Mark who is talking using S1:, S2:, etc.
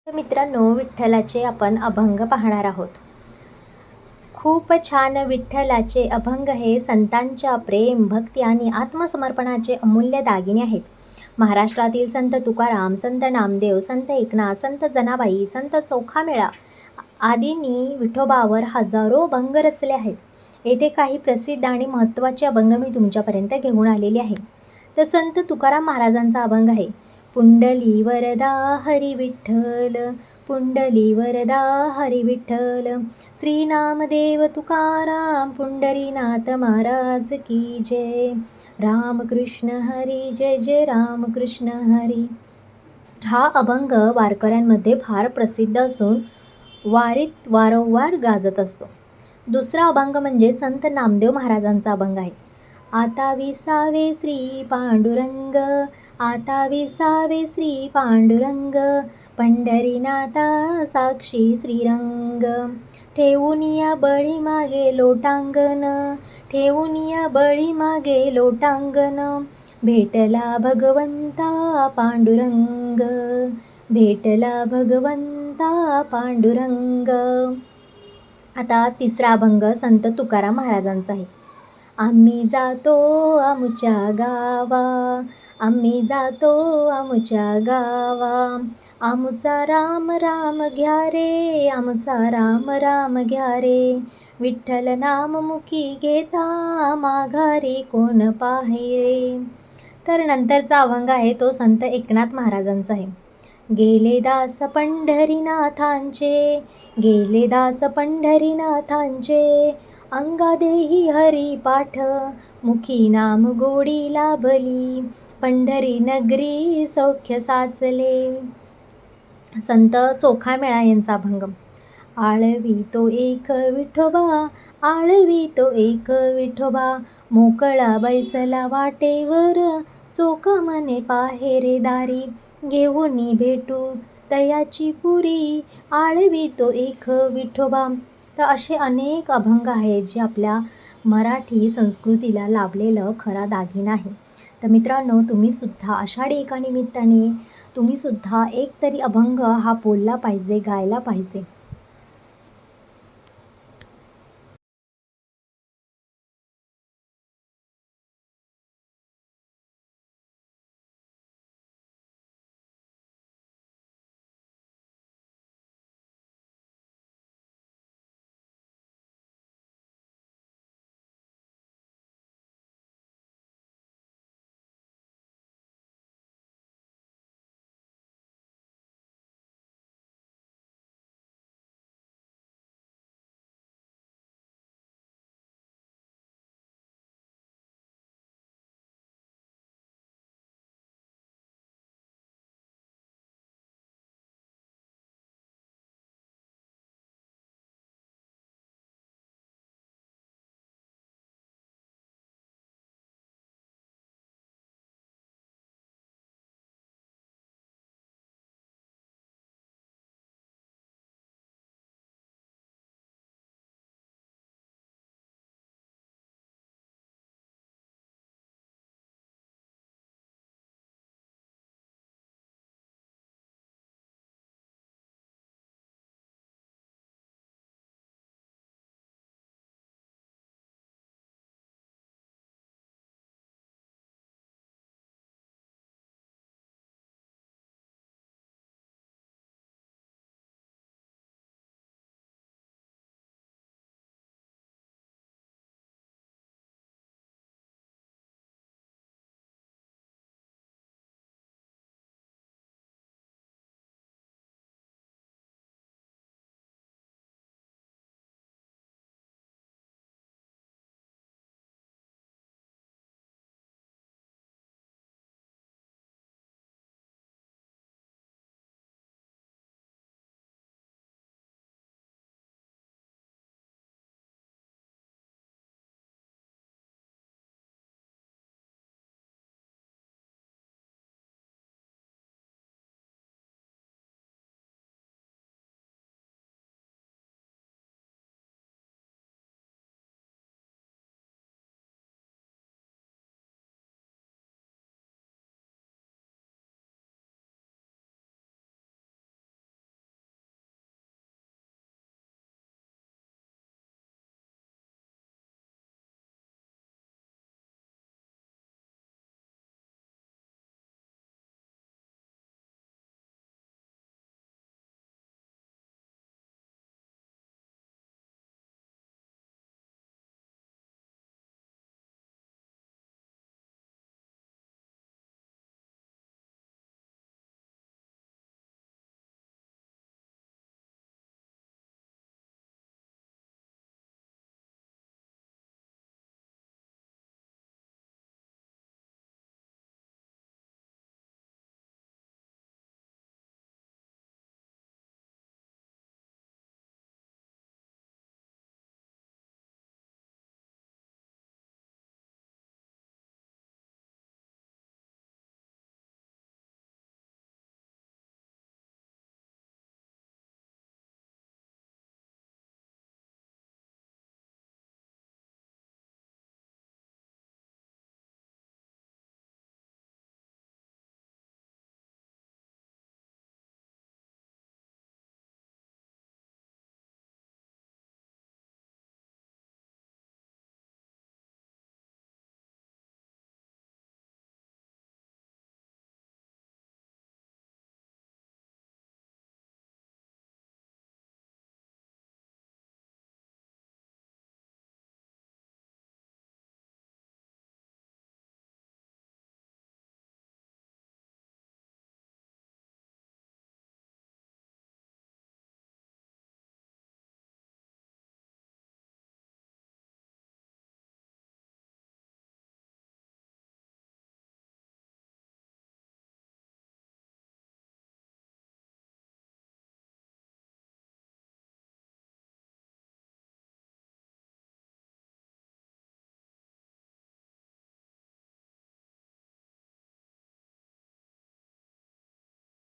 S1: तर मित्रांनो, विठ्ठलाचे आपण अभंग पाहणार आहोत. खूप छान विठ्ठलाचे अभंग हे संतांच्या प्रेम, भक्ती आणि आत्मसमर्पणाचे अमूल्य दागिने आहेत. महाराष्ट्रातील संत तुकाराम, संत नामदेव, संत एकनाथ, संत जनाबाई, संत चोखामेळा आदींनी विठोबावर हजारो अभंग रचले आहेत. येथे काही प्रसिद्ध आणि महत्त्वाचे अभंग मी तुमच्यापर्यंत घेऊन आलेले आहे. तर संत तुकाराम महाराजांचा अभंग आहे. पुंडली वरदा हरी विठ्ठल, पुंडली वरदा हरी विठ्ठल, श्री नामदेव तुकाराम पुंडरीनाथ महाराज की जय. रामकृष्ण हरी जय जय रामकृष्ण हरी. हा अभंग वारकऱ्यांमध्ये फार प्रसिद्ध असून वारीत वारंवार गाजत असतो. दुसरा अभंग म्हणजे संत नामदेव महाराजांचा अभंग आहे. आता विसावे श्री पांडुरंग, आता विसावे श्री पांडुरंग, पंढरीनाथा साक्षी श्रीरंग, ठेवून या बळी मागे लोटांगण, ठेवून या बळी मागे लोटांगण, भेटला भगवंता पांडुरंग, भेटला भगवंता पांडुरंग. आता तिसरा अभंग संत तुकाराम महाराजांचा आहे. आम्ही जातो आमुच्या गावा, आम्ही जातो आमुच्या गावा, आमुचा राम राम घ्या रे, आमुचा राम राम घ्या रे, विठ्ठल नाम मुखी घेता माघारी कोण पाहे रे. तर नंतरचा अभंग आहे तो संत एकनाथ महाराजांचा आहे. गेले दास पंढरीनाथांचे, गेले दास पंढरीनाथांचे, अंगा देही हरी पाठ, मुखी नाम गोडी लाभली, पंढरी नगरी सौख्य साचले. संत चोखामेळा यांचा अभंग. आळवी तो एक विठोबा, आळवी तो एक विठोबा, मोकळा बैसला वाटेवर, चोखा मने पाहे रे दारी, घेऊनी भेटू तयाची पुरी, आळवी तो एक विठोबा. तर असे अनेक अभंग आहेत जे आपल्या मराठी संस्कृतीला लाभलेलं खरा दागिना आहे. तर मित्रांनो, तुम्हीसुद्धा आषाढी एका निमित्ताने तुम्हीसुद्धा एक तरी अभंग हा बोलला पाहिजे, गायला पाहिजे.